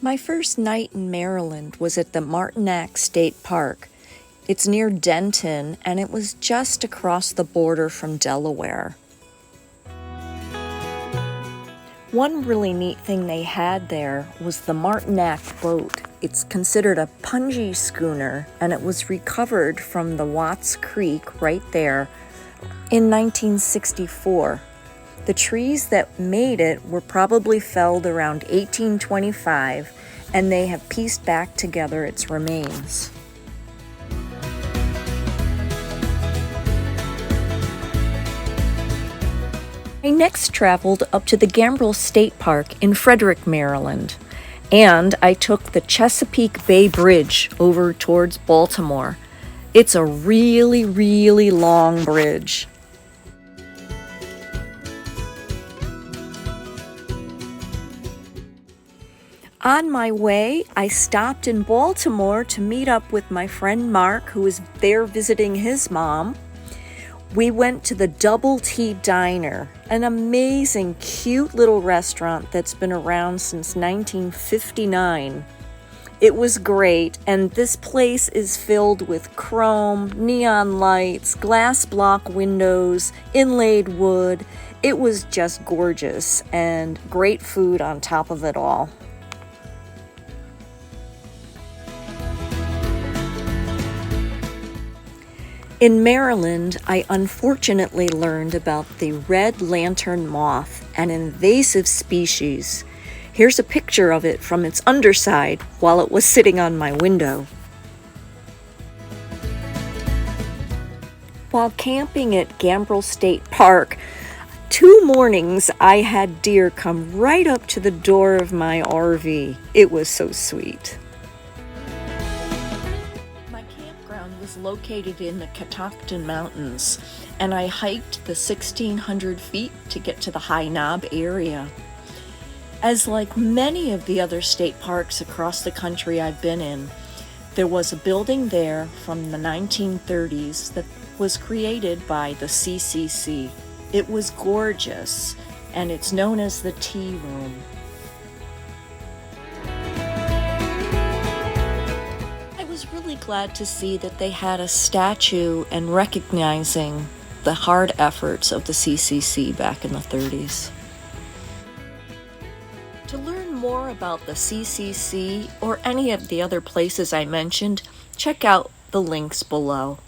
My first night in Maryland was at the Martinak State Park. It's near Denton, and it was just across the border from Delaware. One really neat thing they had there was the Martinak Boat. It's considered a pungy schooner, and it was recovered from the Watts Creek right there in 1964. The trees that made it were probably felled around 1825, and they have pieced back together its remains. I next traveled up to the Gambrill State Park in Frederick, Maryland, and I took the Chesapeake Bay Bridge over towards Baltimore. It's a really, really long bridge. On my way, I stopped in Baltimore to meet up with my friend Mark, who was there visiting his mom. We went to the Double T Diner, an amazing, cute little restaurant that's been around since 1959. It was great, and this place is filled with chrome, neon lights, glass block windows, inlaid wood. It was just gorgeous, and great food on top of it all. In Maryland, I unfortunately learned about the red lantern moth, an invasive species. Here's a picture of it from its underside while it was sitting on my window. While camping at Gambrill State Park, 2 mornings I had deer come right up to the door of my RV. It was so sweet. Was located in the Catoctin Mountains, and I hiked the 1,600 feet to get to the High Knob area. As like many of the other state parks across the country I've been in, there was a building there from the 1930s that was created by the CCC. It was gorgeous, and it's known as the Tea Room. Really glad to see that they had a statue and recognizing the hard efforts of the CCC back in the 30s. To learn more about the CCC or any of the other places I mentioned, check out the links below.